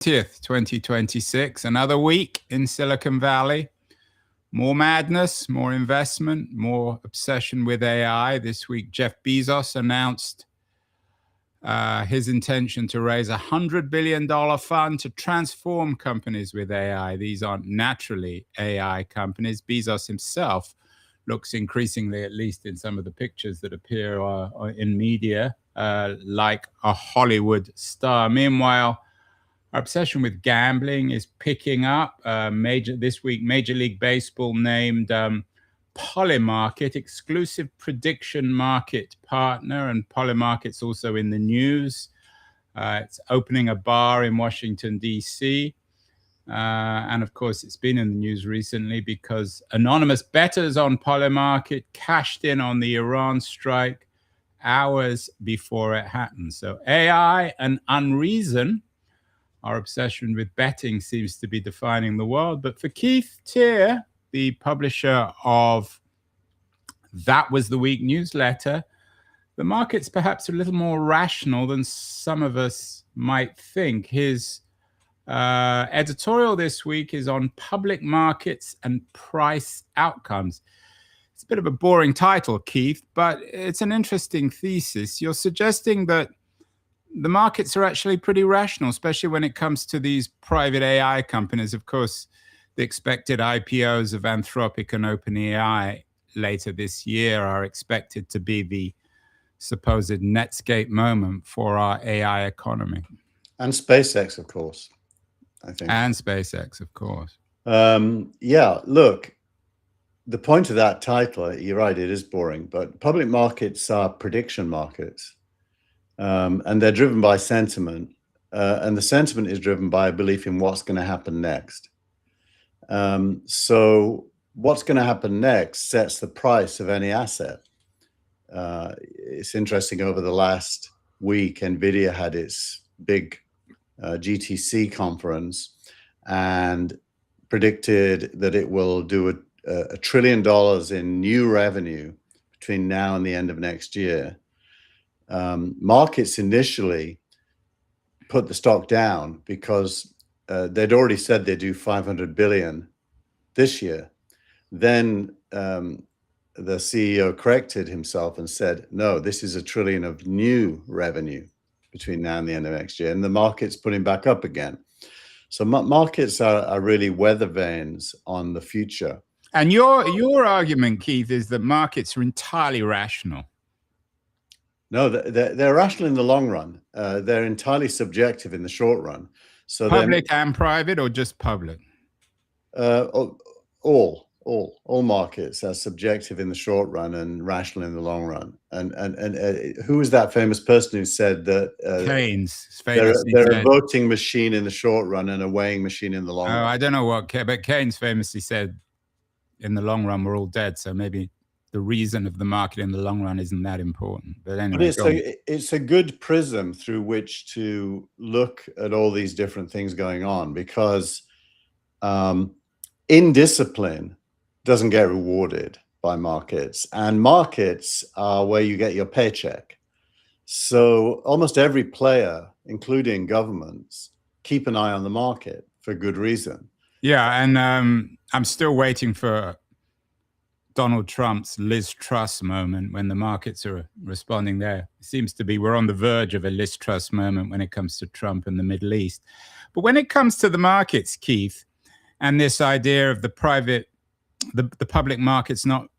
2026, another week in Silicon Valley. More madness, more investment, more obsession with AI. This week, Jeff Bezos announced his intention to raise a $100 billion fund to transform companies with AI. These aren't naturally AI companies. Bezos himself looks increasingly, at least in some of the pictures that appear in media, like a Hollywood star. Meanwhile, our obsession with gambling is picking up. This week, Major League Baseball named Polymarket exclusive prediction market partner, and Polymarket's also in the news. It's opening a bar in Washington, D.C., and of course, it's been in the news recently because anonymous bettors on Polymarket cashed in on the Iran strike hours before it happened. So AI and unreason, our obsession with betting seems to be defining the world. But for Keith Teare, the publisher of That Was the Week newsletter, the market's perhaps a little more rational than some of us might think. His editorial this week is on public markets and price outcomes. It's a bit of a boring title, Keith, but it's an interesting thesis. You're suggesting that the markets are actually pretty rational, especially when it comes to these private AI companies. Of course, the expected IPOs of Anthropic and OpenAI later this year are expected to be the supposed Netscape moment for our AI economy. And SpaceX, of course, I think. And SpaceX, of course. Yeah, look, the point of that title, you're right, it is boring, but public markets are prediction markets. And they're driven by sentiment, and the sentiment is driven by a belief in what's going to happen next. So what's going to happen next sets the price of any asset. It's interesting, over the last week, NVIDIA had its big GTC conference and predicted that it will do a $1 trillion in new revenue between now and the end of next year. Markets initially put the stock down because they'd already said they'd do 500 billion this year. Then the CEO corrected himself and said, no, this is $1 trillion of new revenue between now and the end of next year. And the market's putting back up again. So markets are really weather vanes on the future. And your argument, Keith, is that markets are entirely rational. No, they're rational in the long run. They're entirely subjective in the short run. So public and private, or just public? All markets are subjective in the short run and rational in the long run. And who was that famous person who said that? Keynes. They're a voting machine in the short run and a weighing machine in the long run. I don't know but Keynes famously said, in the long run, we're all dead. So maybe the reason of the market in the long run isn't that important. But anyway, it's a good prism through which to look at all these different things going on, because indiscipline doesn't get rewarded by markets, and markets are where you get your paycheck. So almost every player, including governments, keep an eye on the market for good reason. Yeah, and I'm still waiting for Donald Trump's Liz Truss moment when the markets are responding there. It seems to be we're on the verge of a Liz Truss moment when it comes to Trump and the Middle East. But when it comes to the markets, Keith, and this idea of the public markets not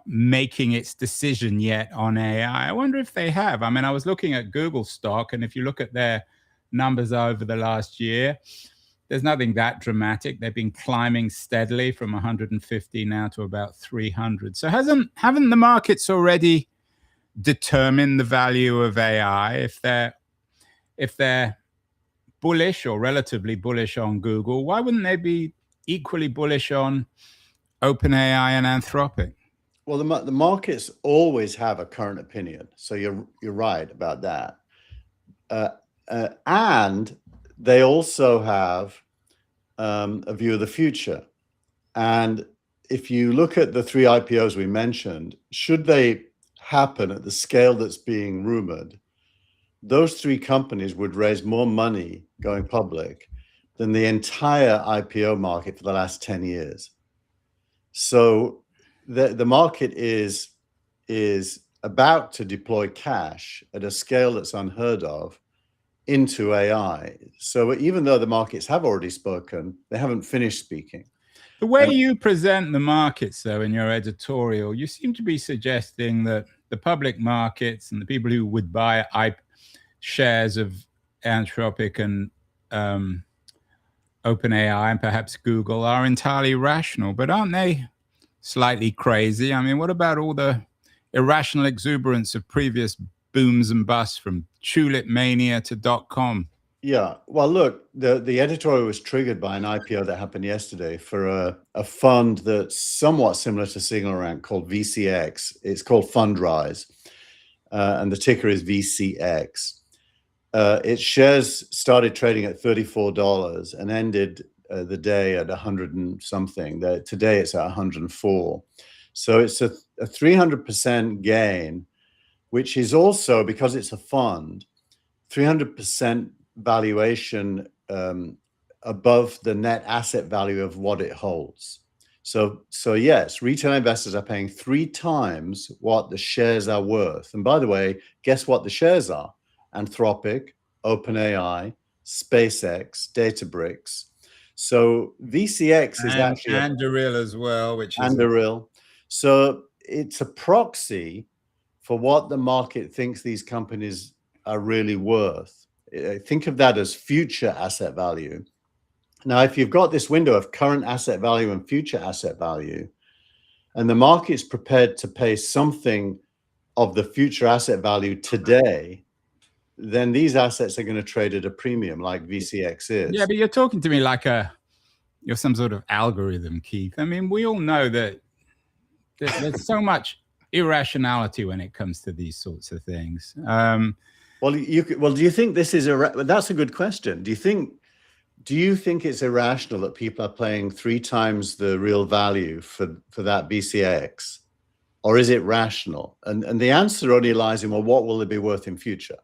making its decision yet on AI, I wonder if they have. I mean, I was looking at Google stock, and if you look at their numbers over the last year, there's nothing that dramatic. They've been climbing steadily from 150 now to about 300. So haven't the markets already determined the value of AI? If they're bullish or relatively bullish on Google, why wouldn't they be equally bullish on OpenAI and Anthropic? Well, the markets always have a current opinion, so you're right about that, and they also have a view of the future. And if you look at the 3 IPOs we mentioned, should they happen at the scale that's being rumored, those three companies would raise more money going public than the entire IPO market for the last 10 years. So the market is about to deploy cash at a scale that's unheard of into AI. So even though the markets have already spoken, they haven't finished speaking. The way you present the markets, though, in your editorial, you seem to be suggesting that the public markets and the people who would buy shares of Anthropic and OpenAI and perhaps Google are entirely rational, but aren't they slightly crazy? I mean, what about all the irrational exuberance of previous booms and busts, from tulip mania to .com? Yeah, well, look, the editorial was triggered by an IPO that happened yesterday for a fund that's somewhat similar to Signal Rank called VCX. It's called Fundrise, and the ticker is VCX. Its shares started trading at $34 and ended the day at 100 and something. Today it's at 104. So it's a 300% gain, which is also, because it's a fund, 300% valuation above the net asset value of what it holds. So yes, retail investors are paying 3 times what the shares are worth. And by the way, guess what the shares are? Anthropic, OpenAI, SpaceX, Databricks. So VCX is actually Anduril as well, which is Anduril. So it's a proxy for what the market thinks these companies are really worth. Think of that as future asset value. Now, if you've got this window of current asset value and future asset value, and the market's prepared to pay something of the future asset value today, then these assets are going to trade at a premium, like VCX is. Yeah, but you're talking to me like you're some sort of algorithm, Keith. I mean, we all know that there's so much irrationality when it comes to these sorts of things. Well, do you think this is that's a good question. Do you think it's irrational that people are paying 3 times the real value for that VCX, or is it rational? And the answer only lies in, well, what will it be worth in future?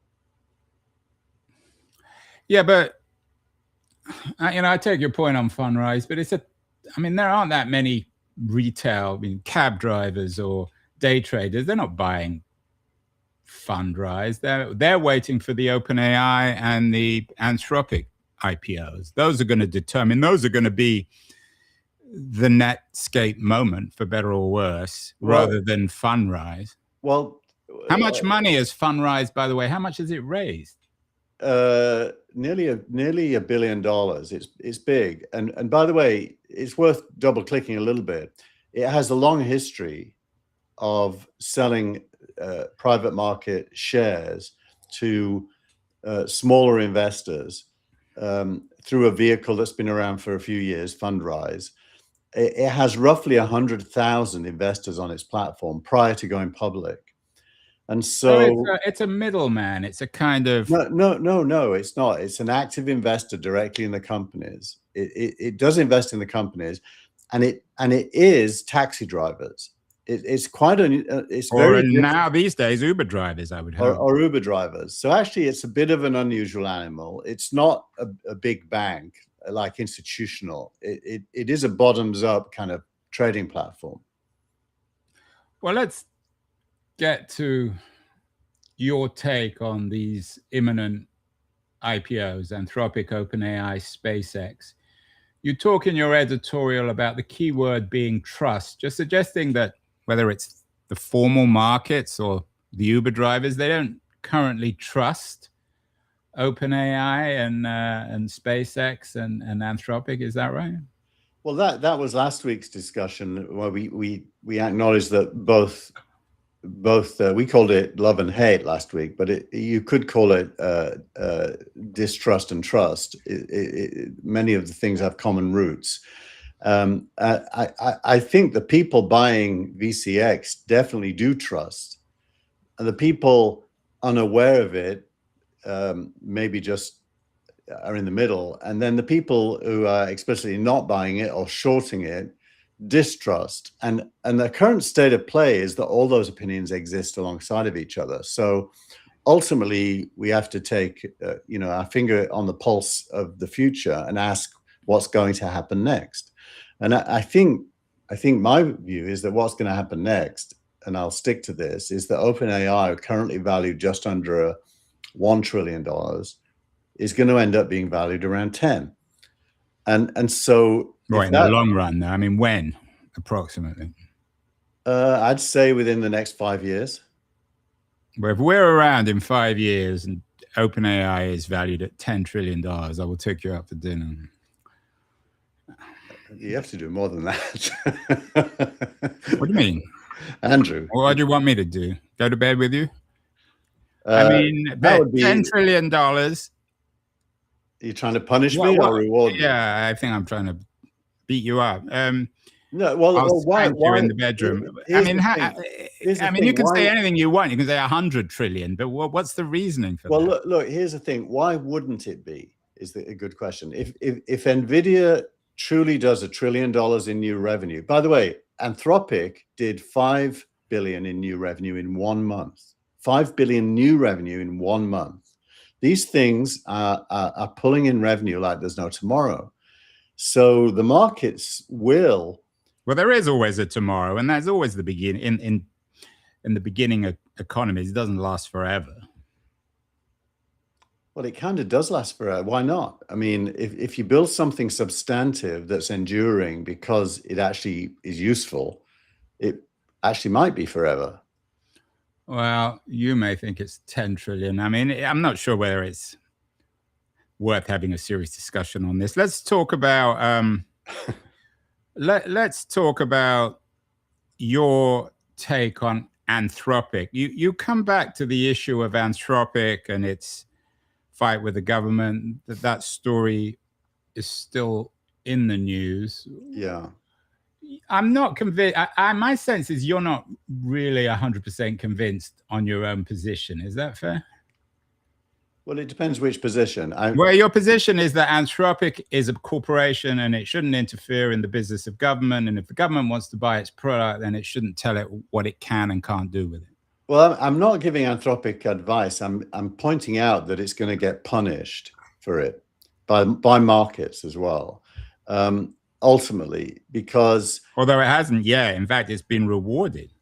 Yeah, but I take your point on Fundrise, but there aren't that many retail, cab drivers or day traders. They're not buying Fundrise. They're waiting for the OpenAI and the Anthropic IPOs. Those are going to determine. Those are going to be the Netscape moment, for better or worse, rather than Fundrise. Well, how much money has Fundrise, by the way? How much has it raised? Nearly $1 billion. It's big, and by the way, it's worth double clicking a little bit. It has a long history of selling private market shares to smaller investors through a vehicle that's been around for a few years, Fundrise. It has roughly 100,000 investors on its platform prior to going public. And so it's a middleman. It's a kind of no, it's not. It's an active investor directly in the companies. It does invest in the companies, and it is taxi drivers. It's quite it's very now these days Uber drivers, I would hope, or Uber drivers. So actually, it's a bit of an unusual animal. It's not a big bank like institutional. It is a bottoms up kind of trading platform. Well, let's get to your take on these imminent IPOs, Anthropic, OpenAI, SpaceX. You talk in your editorial about the key word being trust, just suggesting that whether it's the formal markets or the Uber drivers, they don't currently trust OpenAI and SpaceX and Anthropic. Is that right? Well, that was last week's discussion where we acknowledged that both we called it love and hate last week, but you could call it distrust and trust. Many of the things have common roots. I think the people buying VCX definitely do trust, and the people unaware of it maybe just are in the middle, and then the people who are explicitly not buying it or shorting it distrust. And the current state of play is that all those opinions exist alongside of each other. So ultimately, we have to take our finger on the pulse of the future and ask what's going to happen next. And I think my view is that what's going to happen next, and I'll stick to this, is that OpenAI, currently valued just under $1 trillion, is going to end up being valued around 10. And so, right, in the long run, though, I mean, when approximately? I'd say within the next 5 years. Well, if we're around in 5 years and OpenAI is valued at $10 trillion, I will take you out for dinner. You have to do more than that. What do you mean? Andrew. What do you want me to do? Go to bed with you? I mean, that would be $10 trillion. Are you trying to punish me or reward me? Yeah, I think I'm trying to beat you up. No, well, why you in the bedroom? I mean, you can say anything you want. You can say 100 trillion, but what's the reasoning for that? Well, look, here's the thing. Why wouldn't it be? Is a good question. If Nvidia truly does $1 trillion in new revenue, by the way, Anthropic did 5 billion in new revenue in 1 month. 5 billion new revenue in 1 month. These things are pulling in revenue like there's no tomorrow. So the markets will. Well, there is always a tomorrow, and that's always the beginning. In the beginning of economies, it doesn't last forever. Well, it kind of does last forever. Why not? I mean, if you build something substantive that's enduring because it actually is useful, it actually might be forever. Well, you may think it's 10 trillion. I mean, I'm not sure whether it's worth having a serious discussion on this. Let's talk about let's talk about your take on Anthropic. You come back to the issue of Anthropic and its fight with the government. That story is still in the news. Yeah. I'm not convinced. My sense is you're not really 100% convinced on your own position. Is that fair? Well, it depends which position. Well, your position is that Anthropic is a corporation and it shouldn't interfere in the business of government. And if the government wants to buy its product, then it shouldn't tell it what it can and can't do with it. Well, I'm not giving Anthropic advice. I'm pointing out that it's going to get punished for it by markets as well. Ultimately, because although it hasn't yet, in fact, it's been rewarded.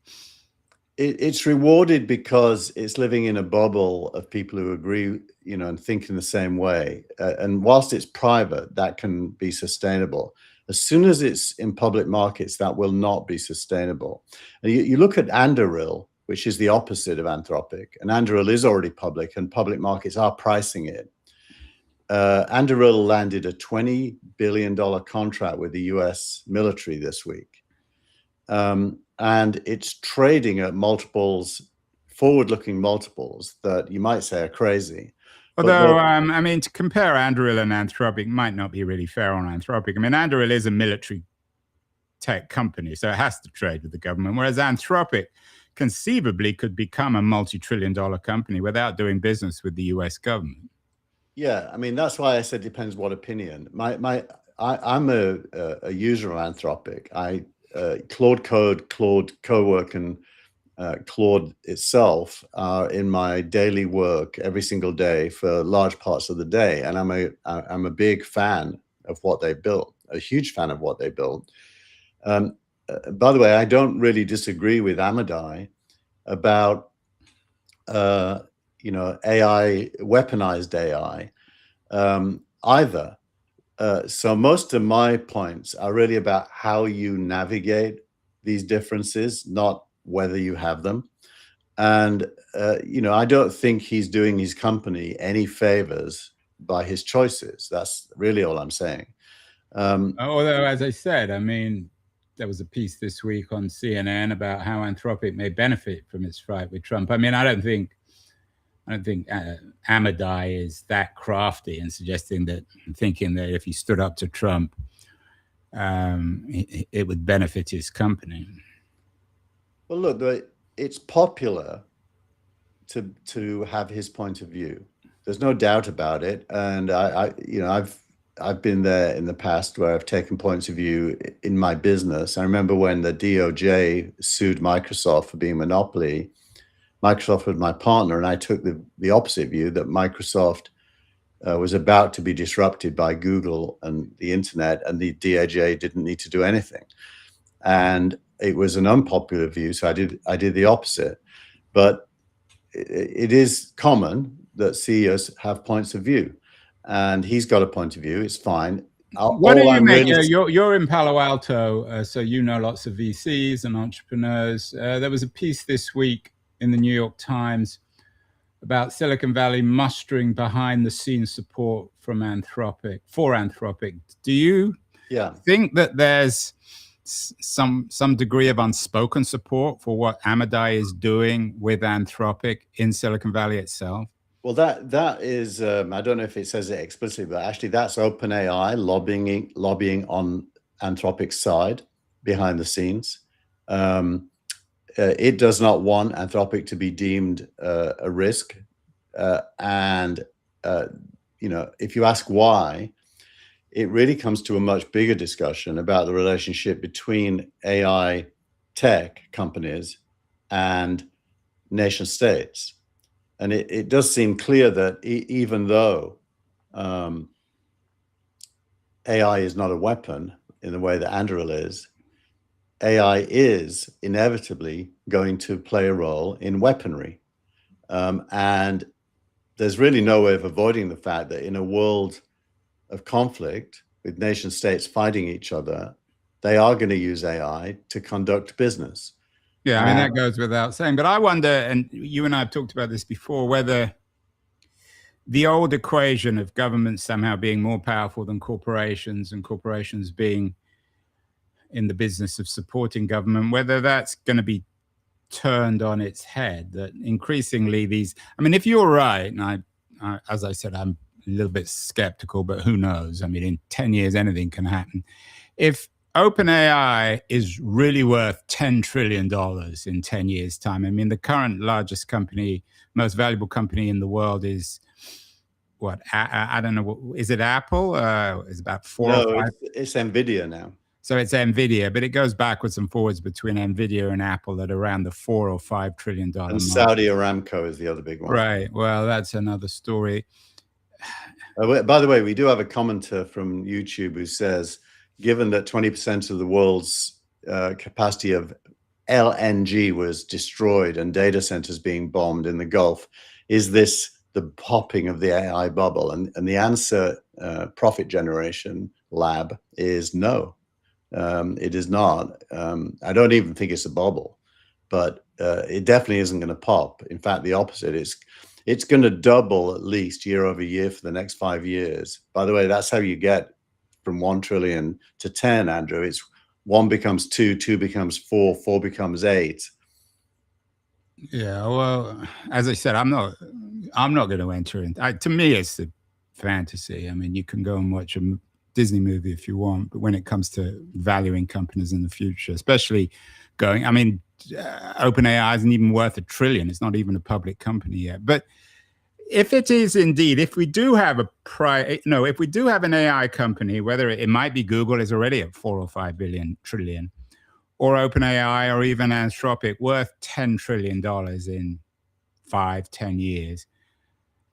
It's rewarded because it's living in a bubble of people who agree, and think in the same way. And whilst it's private, that can be sustainable. As soon as it's in public markets, that will not be sustainable. And you look at Anduril, which is the opposite of Anthropic, and Anduril is already public, and public markets are pricing it. Anduril landed a $20 billion contract with the US military this week. And it's trading at multiples, forward-looking multiples that you might say are crazy. Although, I mean, to compare Anduril and Anthropic might not be really fair on Anthropic. I mean, Anduril is a military tech company, so it has to trade with the government, whereas Anthropic conceivably could become a multi-trillion-dollar company without doing business with the US government. Yeah, I mean, that's why I said depends what opinion. I'm a user of Anthropic. Claude Code, Claude Cowork, and Claude itself are in my daily work every single day for large parts of the day, and I'm a big fan of what they built, a huge fan of what they built. By the way, I don't really disagree with Amadai about AI, weaponized AI, either. So most of my points are really about how you navigate these differences, not whether you have them. And, I don't think he's doing his company any favors by his choices. That's really all I'm saying. Although, as I said, I mean, there was a piece this week on CNN about how Anthropic may benefit from its fight with Trump. I mean, I don't think Amadai is that crafty in thinking that if he stood up to Trump, it would benefit his company. Well, look, it's popular to have his point of view. There's no doubt about it, and I've been there in the past where I've taken points of view in my business. I remember when the DOJ sued Microsoft for being a monopoly. Microsoft was my partner, and I took the opposite view that Microsoft was about to be disrupted by Google and the internet, and the DOJ didn't need to do anything. And it was an unpopular view, so I did the opposite. But it is common that CEOs have points of view, and he's got a point of view. It's fine. What do you make? You're in Palo Alto, so you know lots of VCs and entrepreneurs. There was a piece this week in the New York Times about Silicon Valley mustering behind the scenes support from Anthropic for Anthropic. Do you think that there's some degree of unspoken support for what Amodei is doing with Anthropic in Silicon Valley itself? Well, that is, I don't know if it says it explicitly, but actually that's OpenAI lobbying on Anthropic's side behind the scenes. It does not want Anthropic to be deemed a risk. And if you ask why, it really comes to a much bigger discussion about the relationship between AI tech companies and nation states. And it does seem clear that even though AI is not a weapon in the way that Anduril is, AI is inevitably going to play a role in weaponry. And there's really no way of avoiding the fact that in a world of conflict with nation states fighting each other, they are going to use AI to conduct business. Yeah, I mean, that goes without saying. But I wonder, and you and I have talked about this before, whether the old equation of governments somehow being more powerful than corporations and corporations being in the business of supporting government, whether that's going to be turned on its head, that increasingly I mean, if you're right, and I as I said, I'm a little bit skeptical, but who knows? I mean, in 10 years, anything can happen. If OpenAI is really worth $10 trillion in 10 years' time, I mean, the current largest company, most valuable company in the world is what? I don't know. Is it Apple? It's about four or five. It's NVIDIA now. So it's NVIDIA, but it goes backwards and forwards between NVIDIA and Apple at around the $4 or $5 trillion mark. And Saudi Aramco is the other big one. Right. Well, that's another story. By the way, we do have a commenter from YouTube who says, given that 20% of the world's capacity of LNG was destroyed and data centers being bombed in the Gulf, is this the popping of the AI bubble? And the answer, Profit Generation Lab, is no. It is not. I don't even think it's a bubble, but it definitely isn't going to pop. In fact, the opposite. It's going to double at least year over year for the next 5 years. By the way, that's how you get from 1 trillion to 10, Andrew. It's 1 becomes 2, 2 becomes 4, 4 becomes 8. Yeah, well, as I said, I'm not going to enter in. To me, it's a fantasy. I mean, you can go and watch a Disney movie if you want, but when it comes to valuing companies in the future, especially OpenAI isn't even worth $1 trillion. It's not even a public company yet. But if it is indeed, if we do have if we do have an AI company, whether it might be Google is already at 4 or 5 trillion, or OpenAI or even Anthropic worth $10 trillion in 5-10 years,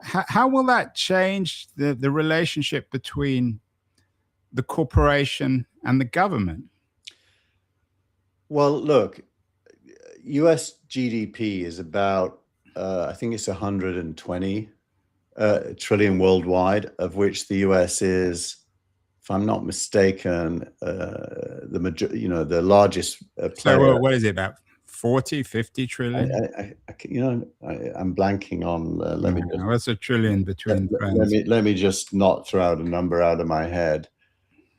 how will that change the relationship between the corporation and the government? Well, look, US GDP is about, I think it's 120 trillion worldwide, of which the US is, if I'm not mistaken, the largest player. So what is it, about 40, 50 trillion? I'm blanking on. What's $1 trillion between friends? Let me just not throw out a number out of my head.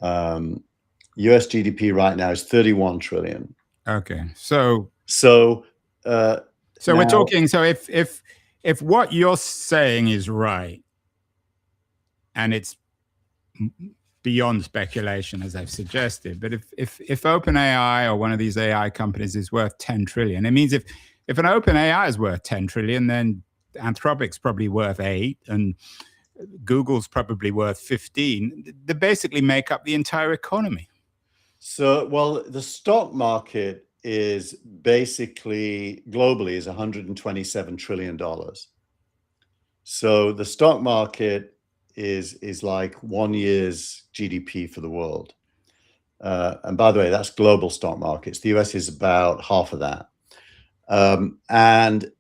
US GDP right now is 31 trillion. Okay, so now, we're talking. So if what you're saying is right, and it's beyond speculation, as I've suggested, but if OpenAI or one of these AI companies is worth 10 trillion, it means if an OpenAI is worth 10 trillion, then Anthropic's probably worth 8, and Google's probably worth 15. They basically make up the entire economy. So, well, the stock market is basically globally is $127 trillion. So the stock market is like 1 year's GDP for the world. And by the way, that's global stock markets. The US is about half of that. And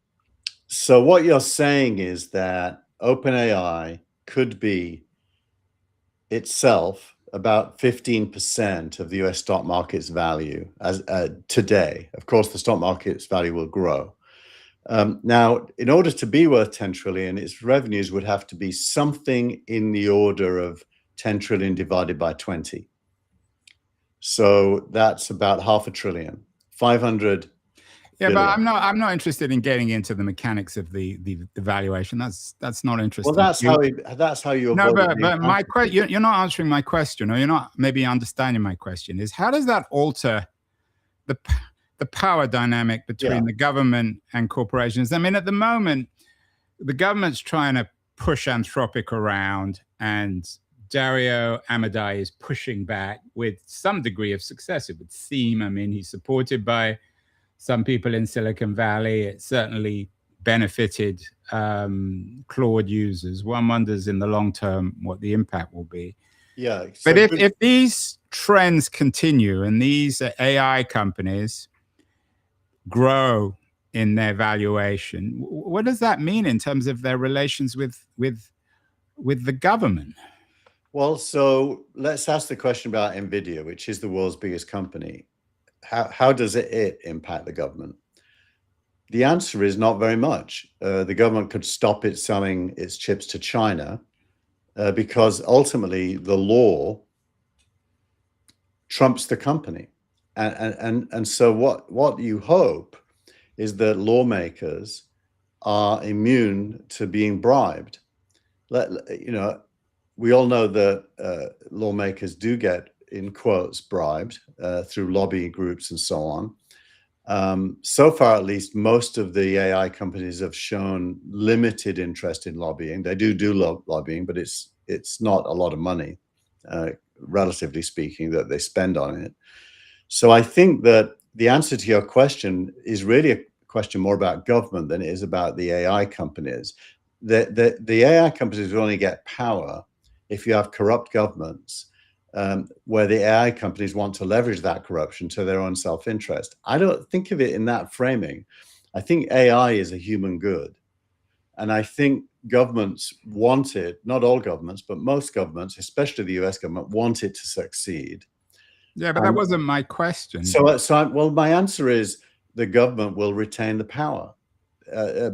so what you're saying is that OpenAI could be itself about 15% of the US stock market's value as today. Of course, the stock market's value will grow. Now, in order to be worth 10 trillion, its revenues would have to be something in the order of 10 trillion divided by 20. So that's about $500 billion. 500. Yeah, but I'm not interested in getting into the mechanics of the valuation. That's not interesting. Well, that's how you avoid. No, but my question, you're not answering my question, or you're not maybe understanding my question. Is how does that alter the power dynamic between the government and corporations? I mean, at the moment, the government's trying to push Anthropic around, and Dario Amodei is pushing back with some degree of success. It would seem. I mean, he's supported by some people in Silicon Valley. It certainly benefited Claude users. One wonders in the long term what the impact will be. Yeah. So but if these trends continue and these AI companies grow in their valuation, what does that mean in terms of their relations with the government? Well, so let's ask the question about NVIDIA, which is the world's biggest company. How does it impact the government? The answer is not very much. The government could stop it selling its chips to China because ultimately the law trumps the company. And so what you hope is that lawmakers are immune to being bribed. We all know that lawmakers do get, in quotes, bribed through lobby groups and so on. So far, at least, most of the AI companies have shown limited interest in lobbying. They do lobbying, but it's not a lot of money, relatively speaking, that they spend on it. So I think that the answer to your question is really a question more about government than it is about the AI companies. The AI companies will only get power if you have corrupt governments where the AI companies want to leverage that corruption to their own self-interest. I don't think of it in that framing. I think AI is a human good. And I think governments want it, not all governments, but most governments, especially the US government, want it to succeed. Yeah, but that wasn't my question. Well, my answer is the government will retain the power.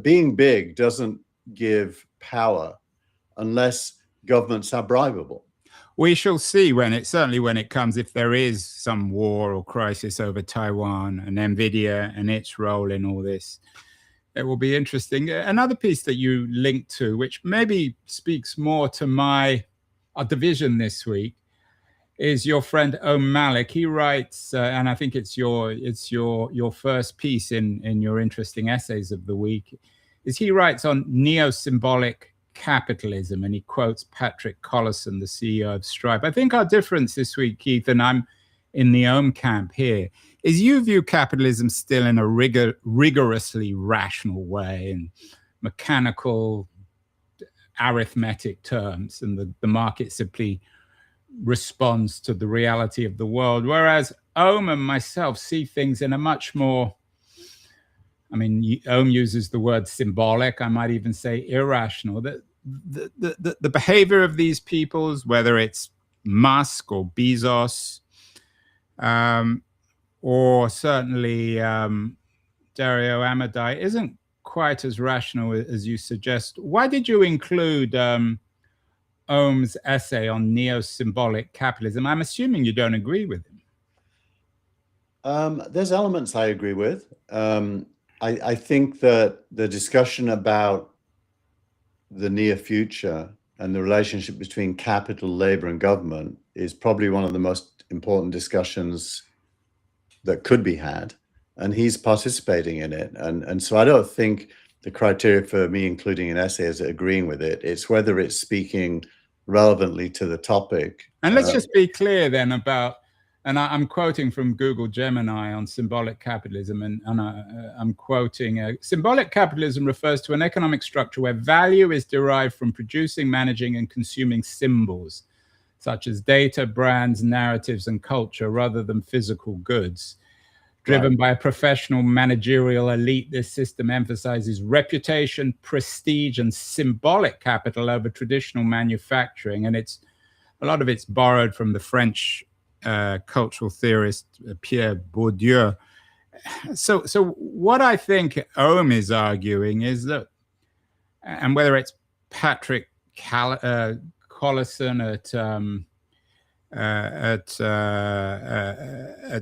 Being big doesn't give power unless governments are bribable. We shall see when it comes, if there is some war or crisis over Taiwan and NVIDIA and its role in all this. It will be interesting. Another piece that you linked to, which maybe speaks more to our division this week, is your friend Om Malik. He writes, and I think it's your first piece in your interesting essays of the week, is he writes on neo-symbolic capitalism, and he quotes Patrick Collison, the CEO of Stripe. I think our difference this week, Keith, and I'm in the Om camp here, is you view capitalism still in a rigorously rational way, in mechanical arithmetic terms, and the market simply responds to the reality of the world, whereas Om and myself see things in a much more, I mean, Om uses the word symbolic, I might even say irrational. The behavior of these peoples, whether it's Musk or Bezos, or certainly Dario Amodei, isn't quite as rational as you suggest. Why did you include Om's essay on neo-symbolic capitalism? I'm assuming you don't agree with him. There's elements I agree with. I think that the discussion about the near future and the relationship between capital, labor, and government is probably one of the most important discussions that could be had, and he's participating in it. And so I don't think the criteria for me including an essay is agreeing with it. It's whether it's speaking relevantly to the topic. And let's just be clear then about and I'm quoting from Google Gemini on symbolic capitalism, and I'm quoting, symbolic capitalism refers to an economic structure where value is derived from producing, managing, and consuming symbols, such as data, brands, narratives, and culture, rather than physical goods. Driven by a professional managerial elite, this system emphasizes reputation, prestige, and symbolic capital over traditional manufacturing. And a lot of it's borrowed from the French cultural theorist Pierre Bourdieu. So what I think Ohm is arguing is that, and whether it's Patrick Collison at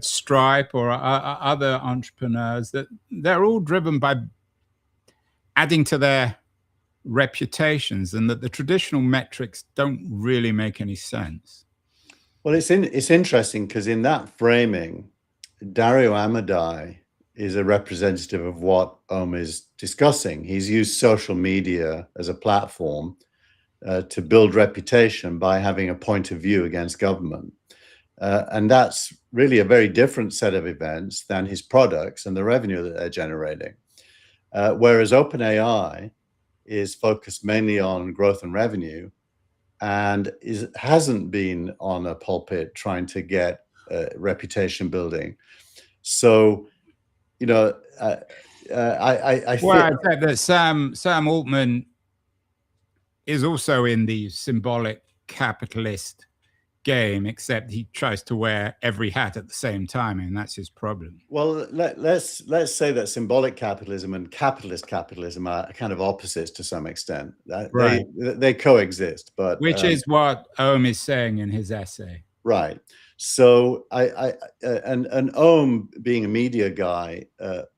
Stripe or other entrepreneurs, that they're all driven by adding to their reputations, and that the traditional metrics don't really make any sense. Well, it's interesting because in that framing, Dario Amodei is a representative of what Ohm is discussing. He's used social media as a platform to build reputation by having a point of view against government. And that's really a very different set of events than his products and the revenue that they're generating. Whereas OpenAI is focused mainly on growth and revenue, and hasn't been on a pulpit trying to get reputation building. So, you know, I think... Well, I said that Sam Altman is also in the symbolic capitalist game, except he tries to wear every hat at the same time, and that's his problem. Well, let's say that symbolic capitalism and capitalist capitalism are kind of opposites to some extent. Right. They coexist, but which is what Ohm is saying in his essay. Right. So and Ohm, being a media guy,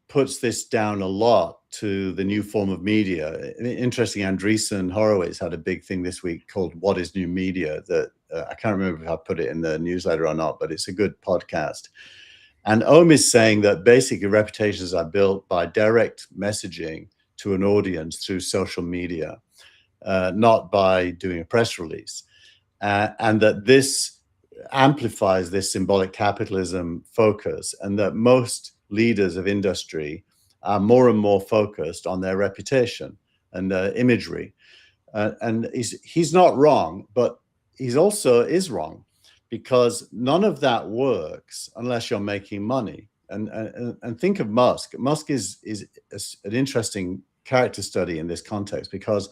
puts this down a lot to the new form of media. Interesting, Andreessen Horowitz had a big thing this week called What is New Media, that I can't remember if I put it in the newsletter or not, but it's a good podcast. And Ohm is saying that basically reputations are built by direct messaging to an audience through social media, not by doing a press release. And that this amplifies this symbolic capitalism focus, and that most leaders of industry are more and more focused on their reputation and imagery. And he's not wrong, but he's also is wrong, because none of that works unless you're making money. And think of Musk. Musk is an interesting character study in this context, because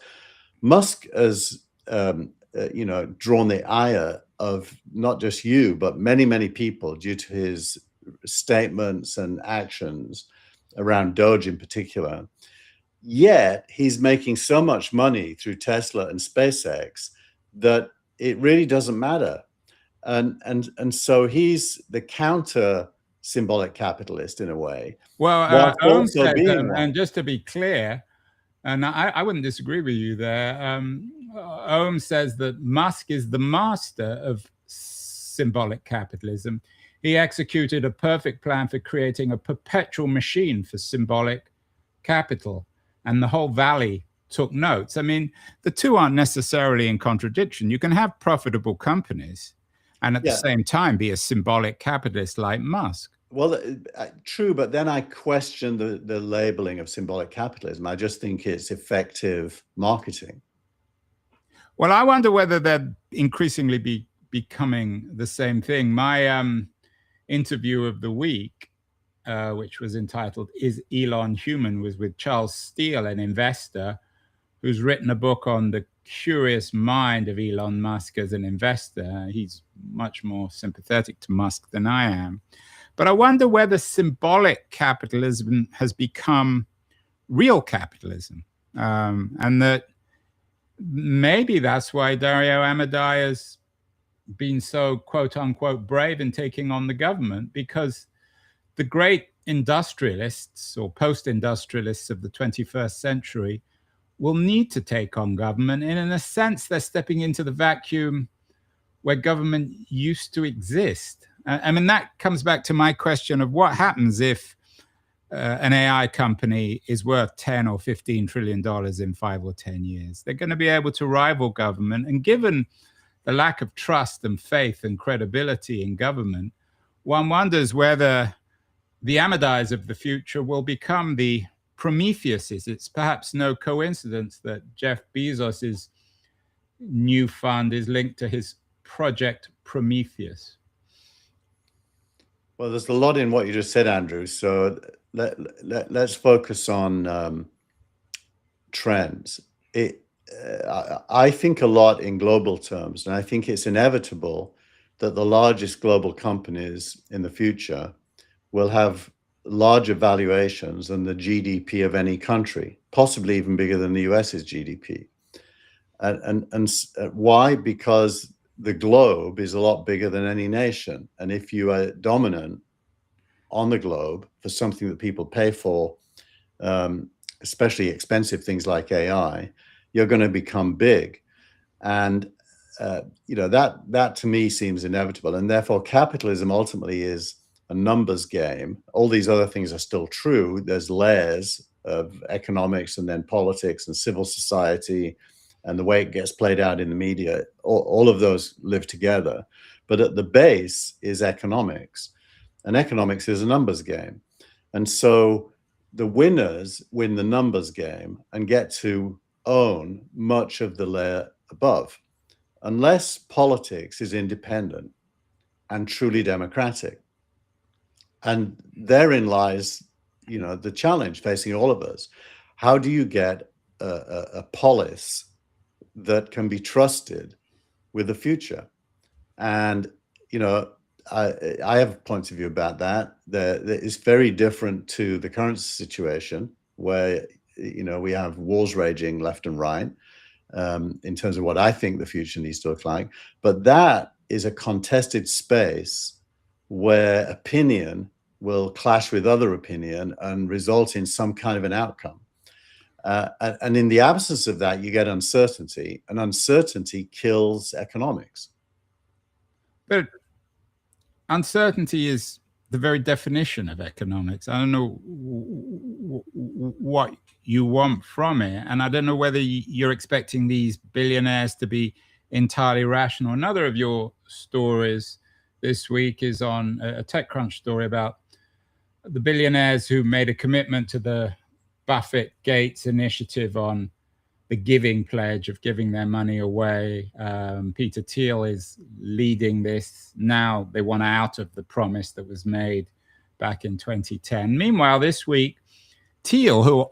Musk has drawn the ire of not just you, but many, many people due to his statements and actions around Doge in particular. Yet he's making so much money through Tesla and SpaceX that it really doesn't matter. And so he's the counter symbolic capitalist in a way. Well, Ohm said, and just to be clear, and I wouldn't disagree with you there, Ohm says that Musk is the master of symbolic capitalism. He executed a perfect plan for creating a perpetual machine for symbolic capital, and the whole valley took notes. I mean, the two aren't necessarily in contradiction. You can have profitable companies and at the same time be a symbolic capitalist like Musk. Well, true, but then I question the labeling of symbolic capitalism. I just think it's effective marketing. Well, I wonder whether they're increasingly becoming the same thing. My interview of the week, which was entitled "Is Elon Human?" was with Charles Steele, an investor who's written a book on the curious mind of Elon Musk as an investor. He's much more sympathetic to Musk than I am. But I wonder whether symbolic capitalism has become real capitalism, and that maybe that's why Dario Amodei has been so quote unquote brave in taking on the government, because the great industrialists or post-industrialists of the 21st century will need to take on government. And in a sense, they're stepping into the vacuum where government used to exist. I mean, that comes back to my question of what happens if an AI company is worth 10 or 15 trillion dollars in 5 or 10 years. They're going to be able to rival government. And given the lack of trust and faith and credibility in government, one wonders whether the Ahmadis of the future will become the Prometheuses. It's perhaps no coincidence that Jeff Bezos's new fund is linked to his Project Prometheus. Well, there's a lot in what you just said, Andrew. So let's focus on trends. I think a lot in global terms, and I think it's inevitable that the largest global companies in the future will have larger valuations than the GDP of any country, possibly even bigger than the US's GDP. And why? Because the globe is a lot bigger than any nation. And if you are dominant on the globe for something that people pay for, especially expensive things like AI, you're going to become big. And that to me seems inevitable. And therefore, capitalism ultimately is a numbers game. All these other things are still true. There's layers of economics and then politics and civil society and the way it gets played out in the media. All of those live together. But at the base is economics. And economics is a numbers game. And so the winners win the numbers game and get to own much of the layer above, unless politics is independent and truly democratic. And therein lies, the challenge facing all of us. How do you get a polis that can be trusted with the future? And, I have points of view about that. That is very different to the current situation where, we have wars raging left and right in terms of what I think the future needs to look like. But that is a contested space where opinion will clash with other opinion and result in some kind of an outcome. And in the absence of that, you get uncertainty, and uncertainty kills economics. But uncertainty is the very definition of economics. I don't know what you want from it, and I don't know whether you're expecting these billionaires to be entirely rational. Another of your stories this week is on a TechCrunch story about the billionaires who made a commitment to the Buffett Gates initiative on the giving pledge of giving their money away. Peter Thiel is leading this. Now they want out of the promise that was made back in 2010. Meanwhile, this week, Thiel, who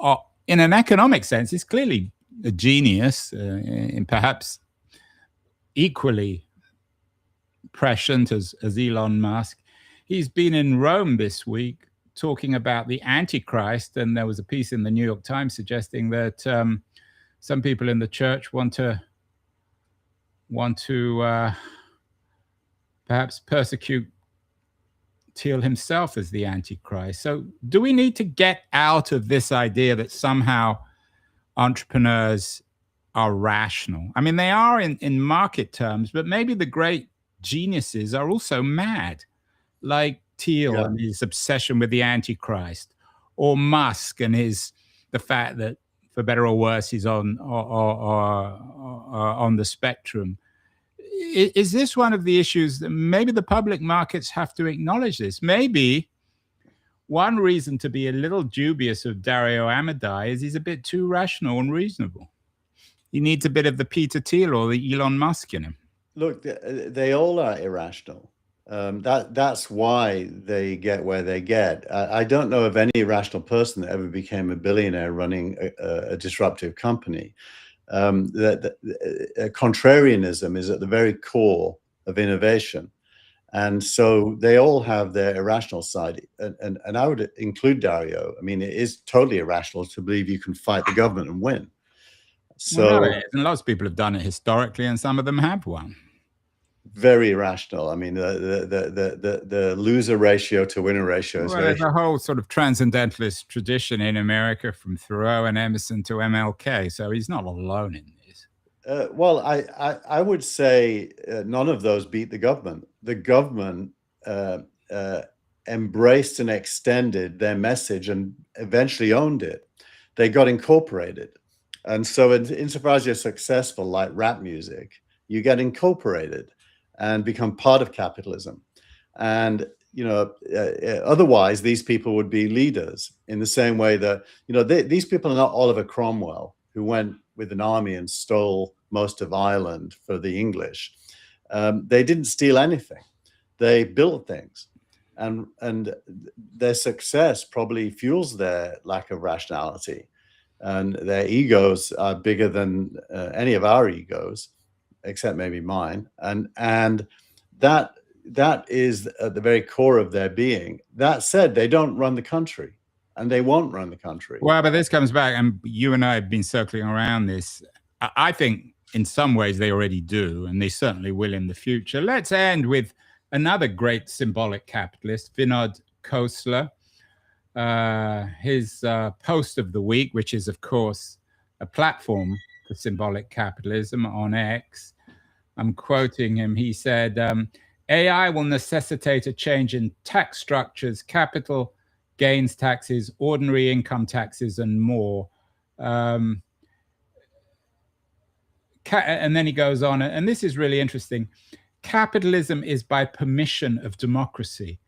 in an economic sense is clearly a genius, and perhaps equally prescient as Elon Musk, he's been in Rome this week talking about the Antichrist, and there was a piece in the New York Times suggesting that some people in the church want to perhaps persecute Thiel himself as the Antichrist. So do we need to get out of this idea that somehow entrepreneurs are rational? I mean, they are in market terms, but maybe the great geniuses are also mad, like Thiel and his obsession with the Antichrist, or Musk and the fact that, for better or worse, he's on the spectrum. Is this one of the issues that maybe the public markets have to acknowledge this? Maybe one reason to be a little dubious of Dario Amodei is he's a bit too rational and reasonable. He needs a bit of the Peter Thiel or the Elon Musk in him. Look, they all are irrational. That's why they get where they get. I don't know of any rational person that ever became a billionaire running a disruptive company. Contrarianism is at the very core of innovation. And so they all have their irrational side. And I would include Dario. I mean, it is totally irrational to believe you can fight the government and win. So, and lots of people have done it historically, and some of them have won. Very irrational. I mean, the loser ratio to winner ratio is there's a whole sort of transcendentalist tradition in America, from Thoreau and Emerson to MLK. So he's not alone in this. Well, I would say none of those beat the government. The government embraced and extended their message and eventually owned it. They got incorporated. And so insofar as you're successful, like rap music, you get incorporated and become part of capitalism. And, otherwise these people would be leaders in the same way that, these people are not Oliver Cromwell, who went with an army and stole most of Ireland for the English. They didn't steal anything. They built things. And their success probably fuels their lack of rationality. And their egos are bigger than any of our egos, except maybe mine. And that is at the very core of their being. That said, they don't run the country, and they won't run the country. Well, but this comes back, and you and I have been circling around this. I think in some ways they already do, and they certainly will in the future. Let's end with another great symbolic capitalist, Vinod Khosla. His post of the week, which is, of course, a platform for symbolic capitalism on X. I'm quoting him. He said, AI will necessitate a change in tax structures, capital gains taxes, ordinary income taxes, and more. And then he goes on, and this is really interesting. Capitalism is by permission of democracy.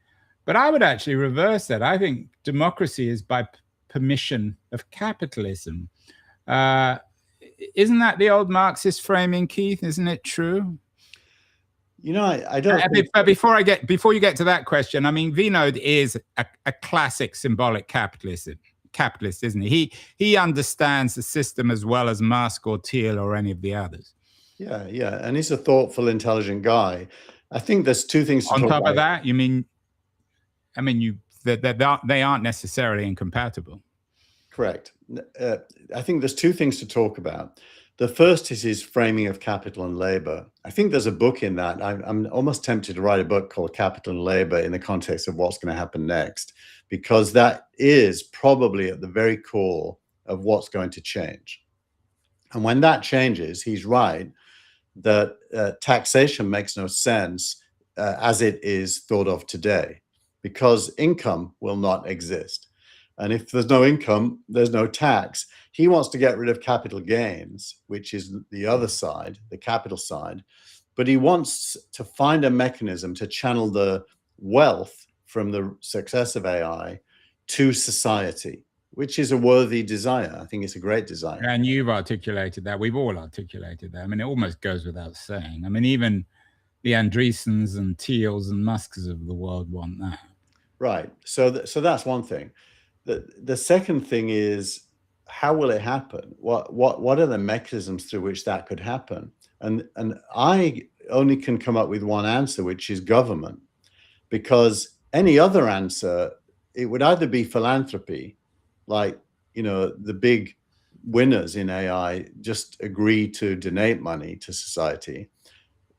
But I would actually reverse that. I think democracy is by permission of capitalism. Isn't that the old Marxist framing, Keith? Isn't it true? I don't. But before you get to that question, I mean, Vinod is a classic symbolic capitalist, isn't he? He understands the system as well as Musk or Thiel or any of the others. Yeah, and he's a thoughtful, intelligent guy. I think there's two things to on talk top about. of that. They aren't necessarily incompatible. Correct. I think there's two things to talk about. The first is his framing of capital and labor. I think there's a book in that. I'm almost tempted to write a book called Capital and Labor in the context of what's going to happen next, because that is probably at the very core of what's going to change. And when that changes, he's right that taxation makes no sense as it is thought of today, because income will not exist. And if there's no income, there's no tax. He wants to get rid of capital gains, which is the other side, the capital side. But he wants to find a mechanism to channel the wealth from the success of AI to society, which is a worthy desire. I think it's a great desire. And you've articulated that. We've all articulated that. I mean, it almost goes without saying. I mean, even the Andreessens and Thiels and Musks of the world want that. Right. So that's one thing. The second thing is, how will it happen? What are the mechanisms through which that could happen? And I only can come up with one answer, which is government, because any other answer, it would either be philanthropy, like, the big winners in AI just agree to donate money to society.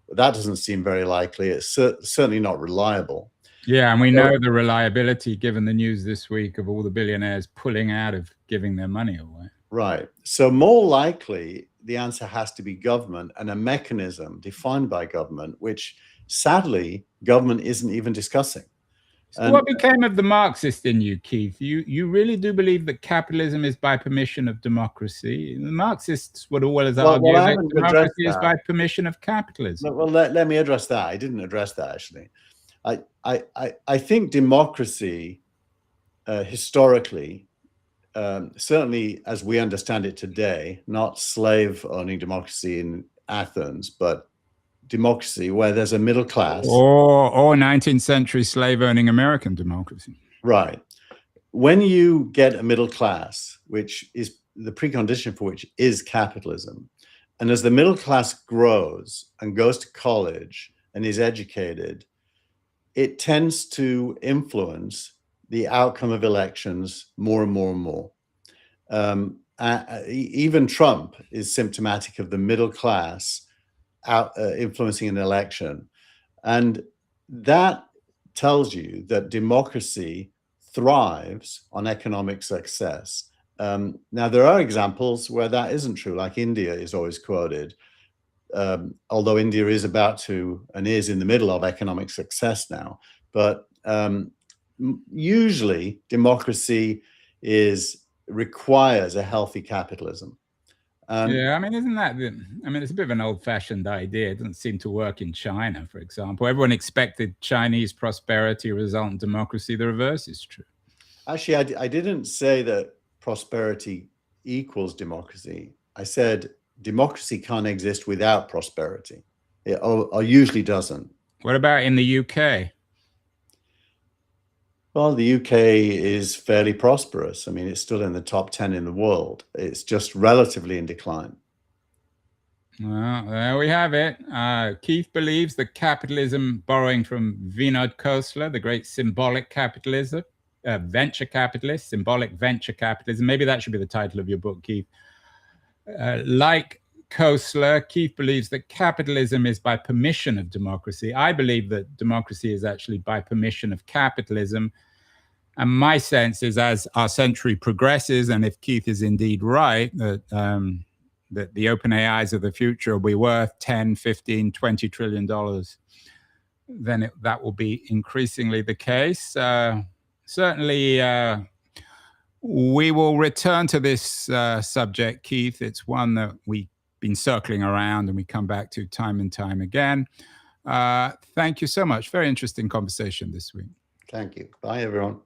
That doesn't seem very likely. It's certainly not reliable. Yeah, and we know the reliability, given the news this week of all the billionaires pulling out of giving their money away. Right. So more likely, the answer has to be government and a mechanism defined by government, which sadly, government isn't even discussing. So what became of the Marxist in you, Keith? You really do believe that capitalism is by permission of democracy? The Marxists would always argue that democracy is by permission of capitalism. Well, let me address that. I didn't address that, actually. I think democracy, historically, certainly as we understand it today, not slave-owning democracy in Athens, but democracy where there's a middle class. Or 19th century slave-owning American democracy. Right. When you get a middle class, which is the precondition for which is capitalism, and as the middle class grows and goes to college and is educated, it tends to influence the outcome of elections more and more and more. Even Trump is symptomatic of the middle class influencing an election. And that tells you that democracy thrives on economic success. Now, there are examples where that isn't true, like India is always quoted. Although India is about to and is in the middle of economic success now. But usually democracy requires a healthy capitalism. Yeah, I mean, isn't that I mean, it's a bit of an old-fashioned idea. It doesn't seem to work in China, for example. Everyone expected Chinese prosperity result in democracy. The reverse is true. Actually, I didn't say that prosperity equals democracy. I said democracy can't exist without prosperity. It usually doesn't. What about in the UK? Well, the UK is fairly prosperous. I mean, it's still in the top 10 in the world. It's just relatively in decline. Well, there we have it. Keith believes that capitalism, borrowing from Vinod Khosla, the great symbolic capitalism, venture capitalist, symbolic venture capitalism. Maybe that should be the title of your book, Keith. Like Khosla, Keith believes that capitalism is by permission of democracy. I believe that democracy is actually by permission of capitalism. And my sense is, as our century progresses, and if Keith is indeed right, that the open AIs of the future will be worth 10, 15, 20 trillion dollars, then that will be increasingly the case. Certainly, we will return to this subject, Keith. It's one that we've been circling around and we come back to time and time again. Thank you so much. Very interesting conversation this week. Thank you. Bye, everyone.